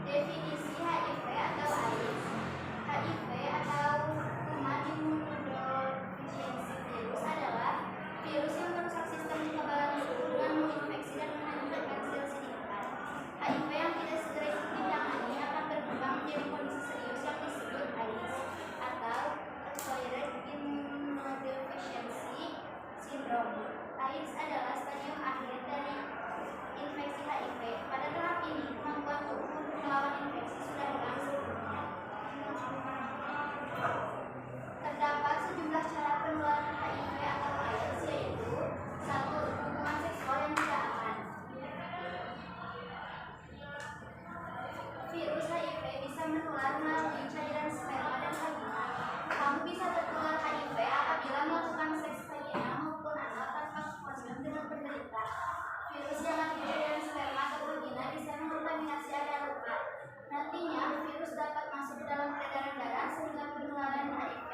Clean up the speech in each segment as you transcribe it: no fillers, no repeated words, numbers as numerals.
Definisi HIV atau AIDS. HIV atau Human Immunodeficiency Virus adalah virus yang merusak sistem kekebalan tubuh dengan menginfeksi dan menghancurkan sel sedikitan. HIV yang tidak segera ditangani akan berkembang menjadi kondisi serius yang disebut AIDS atau Acquired Immunodeficiency Syndrome. AIDS adalah stadium akhir dari infeksi HIV. Pada tahap ini, kemampuan tubuh untuk melawan infeksi sudah hilang sepenuhnya. Terdapat sejumlah cara penularan HIV atau AIDS, yaitu 1. Hubungan seksual yang tidak aman. Virus HIV bisa menular melalui cairan sperma dan vagina. Kamu bisa tertular HIV apabila melakukan seks vagina maupun anal tanpa kondom dengan penderita. Virus dalam cairan sperma atau vagina bisa mengkontaminasi area luka. Nantinya, virus dapat masuk ke dalam peredaran darah sehingga penularan HIV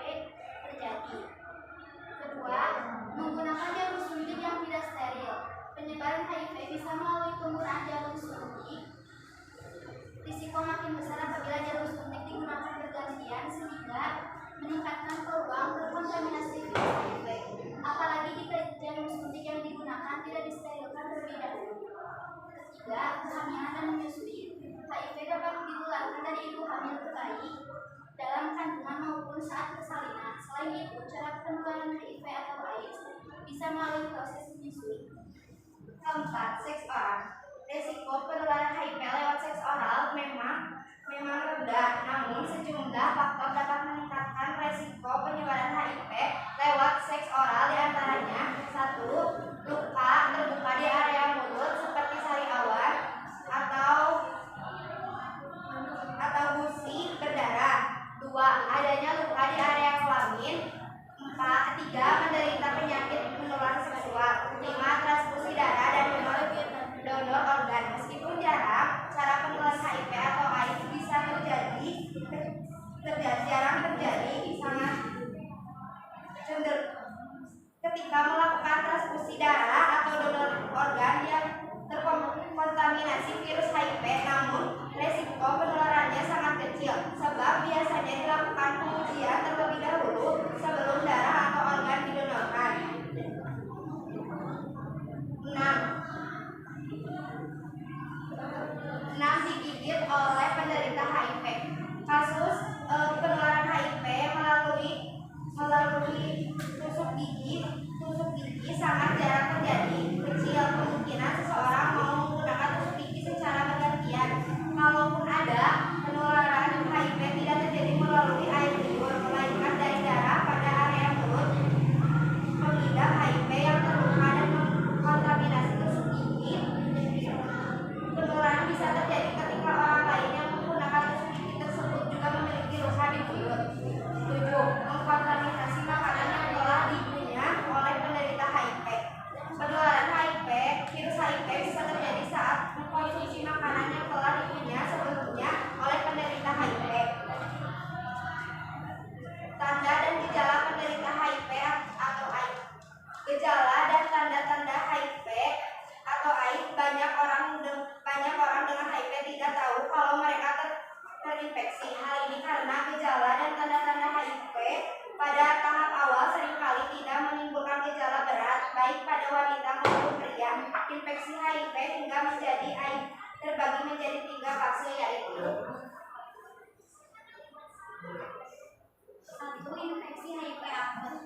terjadi. Kedua, menggunakan jarum suntik yang tidak steril. Penyebaran HIV bisa melalui penggunaan jarum suntik. Risiko makin besar apabila jarum suntik digunakan bergantian sehingga meningkatkan peluang terkontaminasi virus HIV. Apalagi jika jarum suntik yang digunakan tidak disterilkan terlebih dahulu. Ketiga, kehamilan dan menyusui. HIV dapat ditularkan dari ibu hamil ke bayi dalam kandungan maupun saat persalinan. Selain itu, cara penularan HIV atau AIDS bisa melalui proses menyusui. Keempat, seks oral. Resiko penularan HIV lewat seks oral memang rendah, namun sejumlah faktor dapat meningkatkan resiko penyebaran HIV lewat seks oral, diantaranya 1. Luka terbuka di area mulut seperti sari awan atau gusi berdarah. 2. Adanya luka di area kelamin. 4. 3. Menderita penyakit menular seksual. 5. Transfusi darah dan donor organ. Meskipun jarang, cara penularan HIV atau AIDS bisa jarang terjadi, sangat cenderung ketika melakukan transfusi darah atau donor organ yang terkontaminasi virus HIV. Namun, resiko penularannya sangat kecil, sebab biasanya dilakukan pengujian terlebih dahulu sebelum darah atau organ didonorkan. 6. Digigit oleh penderita HIV. Kasus penularan HIV melalui tusuk gigi sangat jarang terjadi. Kecil kemungkinan seseorang mau menggunakan tusuk gigi secara bergantian. Kalaupun ada, penularan HIV tidak terjadi melalui air liur, melainkan dari darah pada area mulut pengidap HIV yang terluka dan mengkontaminasi tusuk gigi. Penularan bisa terjadi ketika orang lain yang menggunakan tusuk gigi tersebut juga memiliki luka di mulut. 7. Mengkontaminasi makanan yang telah dikunyah oleh penderita HIV. Penularan virus HIV bisa terjadi saat mengkonsumsi makanan yang telah dikunyah sebelumnya oleh penderita HIV. Tanda dan gejala penderita HIV atau AIDS. Gejala dan tanda-tanda HIV atau AIDS. Banyak orang dengan HIV tidak tahu kalau mereka terinfeksi. Hal ini karena gejala dan tanda-tanda HIV pada tahap awal seringkali tidak menimbulkan gejala berat, baik pada wanita maupun pria. Infeksi HIV hingga menjadi AIDS terbagi menjadi 3 fase, yaitu 1. Infeksi HIV akut.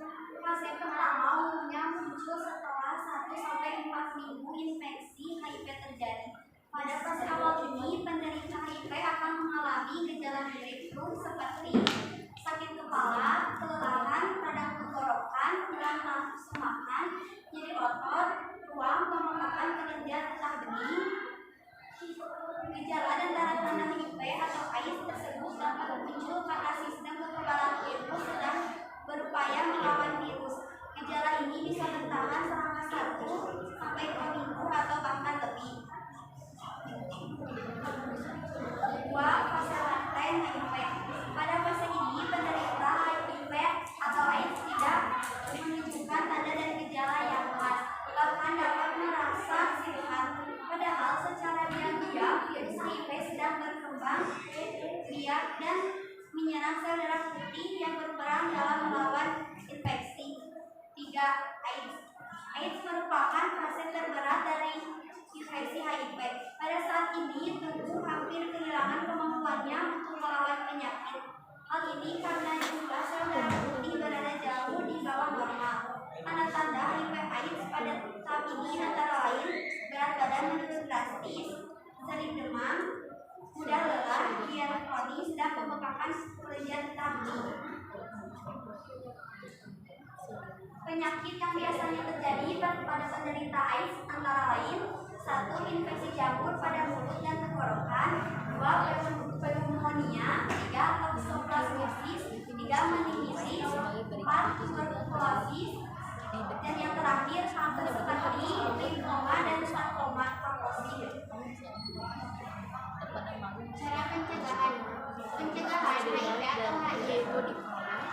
Fase pertama umumnya muncul setelah 1-4 minggu infeksi HIV terjadi. Pada fase awal ini, penderita HIV akan mengalami gejala mirip flu seperti sakit kepala, kelelahan, radang tenggorokan, kurang nafsu makan, nyeri otot, ruam, pembengkakan kelenjar getah bening. Gejala dan tanda-tanda HIV atau AIDS tersebut dapat muncul karena sistem kekebalan virus sedang berupaya melawan virus. Gejala ini bisa bertahan selama 1-2 minggu atau bahkan lebih. 2. Fase laten HIV. Pada fase sel darah putih yang berperan dalam melawan infeksi. 3. AIDS. AIDS merupakan fase terberat dari infeksi HIV. Pada saat ini, tubuh hampir kehilangan kemampuannya untuk melawan penyakit. Hal ini karena jumlah sel darah putih berada jauh di bawah normal. Tanda-tanda HIV/AIDS pada tahap ini antara lain berat badan menurun drastis, sering demam, mudah lelah, diare kronis, dan pembekakan kelenjar getah. Penyakit yang biasanya terjadi pada penderita AIDS antara lain: 1. Infeksi jamur pada mulut dan tenggorokan. 2. Pneumonia. 3. Toxoplasmosis. 4. meningitis. 4. tuberkulosis. Dan yang terakhir kanker seperti limfoma dan sarkoma karposit. Cara pencegahan HIV atau HIV.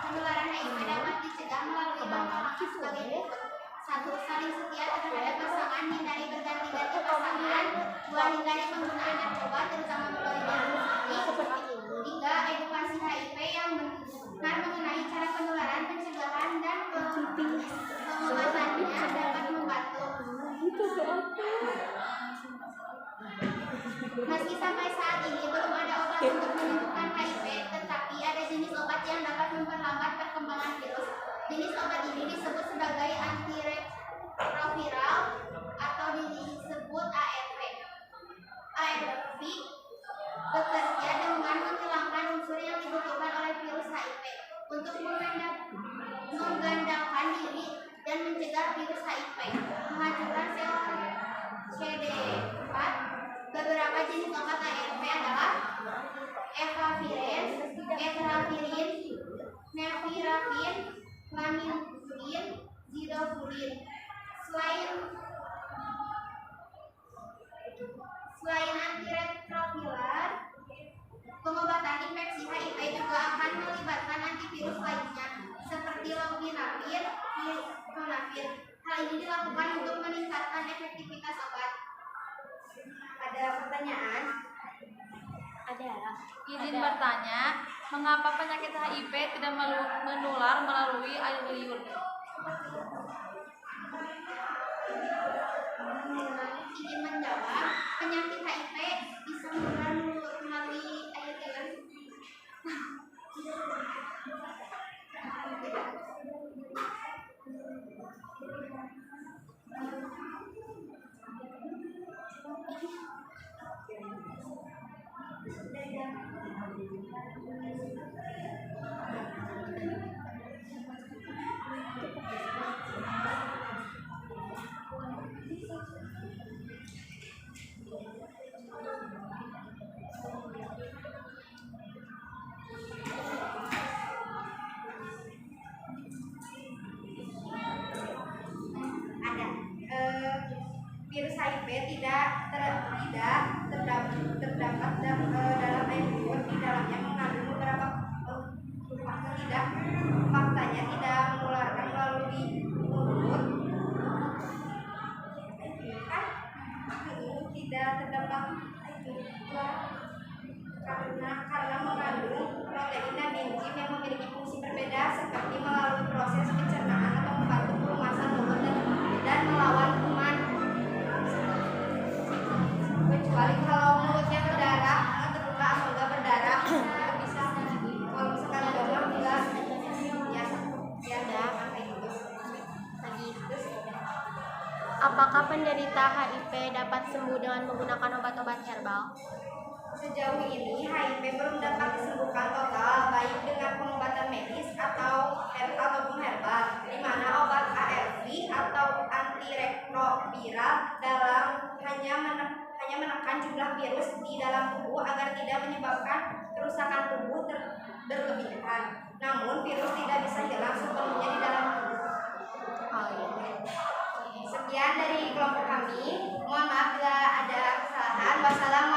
Penularan HIV dapat dicegah melalui langkah-langkah sebagai berikut. 1. Saling setia terhadap pasangan, hindari berganti-ganti pasangan. 2. Hindari penggunaan narkoba, terutama melalui seperti ini. 3. Edukasi HIV yang benar mengenai cara penularan, pencegahan, dan pengobatannya dapat membantu. Meski sampai saat ini belum ada obat untuk menyembuhkan HIV, tetapi ada jenis obat yang dapat memperlambat perkembangan virus. Jenis obat ini disebut sebagai antiretroviral atau disebut ARV. ARV bekerja dengan menghilangkan unsur yang dibutuhkan oleh virus HIV untuk menggandalkan diri dan mencegah virus HIV. Menghancurkan sel CD4. Beberapa jenis obat ARV adalah efavirenz, etravirin, nevirapin, lamivudin, zidovudin. Selain antiretroviral, pengobatan infeksi HIV juga akan melibatkan antivirus lainnya seperti lopinavir, ritonavir. Hal ini dilakukan untuk meningkatkan efektivitas obat. Ada pertanyaan? Ada. Izin bertanya, mengapa penyakit HIV tidak menular melalui air liur? Izin menjawab, penyakit HIV bisa menular melalui air liur. Virus HIV tidak terdapat dalam air liur. Di dalamnya mengandung beberapa faktanya tidak menularkan melalui mulut. Tidak terdapat karena mengandung protein dan enzim yang memiliki fungsi berbeda, seperti melalui proses pencernaan atau membantu pelumasan mulut dan melawan kuman. Kecuali kalau mulutnya berdarah, terbuka atau enggak berdarah, bisa. Kalau misalkan demam juga Apakah penderita HIV dapat sembuh dengan menggunakan obat-obat herbal? Sejauh ini HIV belum dapat disembuhkan total, baik dengan pengobatan medis ataupun herbal, di mana obat ARV atau antiretroviral hanya menekan jumlah virus di dalam tubuh agar tidak menyebabkan kerusakan tubuh berlebihan. Namun virus tidak bisa hilang sepenuhnya di dalam tubuh. Sekian dari kelompok kami. Mohon maaf bila ada kesalahan. Wassalamualaikum